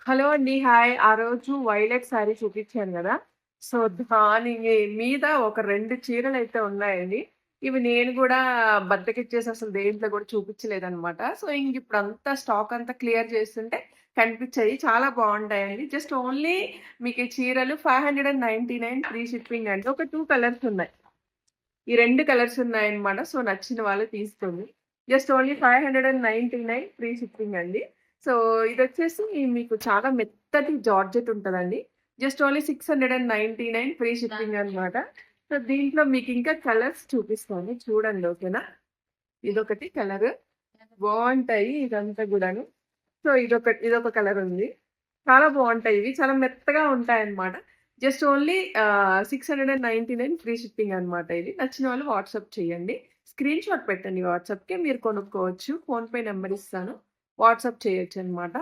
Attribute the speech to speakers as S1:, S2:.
S1: Hello అండి. Hi. ఆ రోజు వైలెట్ శారీ చూపిచ్చాను గదా! సో, దాని మీద ఒక 2 చీరలైతే ఉన్నాయండి. ఇవి నేను గూడా బద్దకిచ్చేసి అసలు దేంట్లో గూడా చూపిచ్చలేదనమాట. సో, ఇంగిప్పుడంతా స్టాక్ అంతా క్లియర్ చేస్తుంటే కనిపిచ్చాయి. చాలా బావుంటాయండి. జస్ట్ ఓన్లీ మీకు ఈ చీరలు 599 ఫ్రీ షిప్పింగ్ అండి. ఒక 2 కలర్స్ ఉన్నాయి. ఈ 2 కలర్స్ ఉన్నాయన్నమాట. సో, నచ్చిన వాళ్ళు తీసుకోండి. జస్ట్ ఓన్లీ 599 ఫ్రీ షిప్పింగ్ అండి. సో, ఇదొచ్చేసి మీకు చాలా మెత్తటి జార్జెట్ ఉంటదండి. జస్ట్ ఓన్లీ 699 ఫ్రీ షిప్పింగ్ అన్నమాట. సో, దీంట్లో మీకింకా కలర్స్ చూపిస్తాను చూడండి. ఓకేనా? ఇదొకటి కలరు. బావుంటాయి ఇదంతా గూడాను. సో, ఇదొక కలర్ ఉంది. చాలా బావుంటాయి ఇవి. చాలా మెత్తగా ఉంటాయన్నమాట. జస్ట్ ఓన్లీ 699 ఫ్రీ షిప్పింగ్ అన్నమాట ఇది. నచ్చిన వాళ్ళు వాట్సాప్ చేయండి. స్క్రీన్ షాట్ పెట్టండి వాట్సాప్‌కి. మీరు కొనుక్కోవచ్చు. ఫోన్‌పే నంబర్ ఇస్తాను. వాట్సాప్ చేయొచ్చన్నమాట.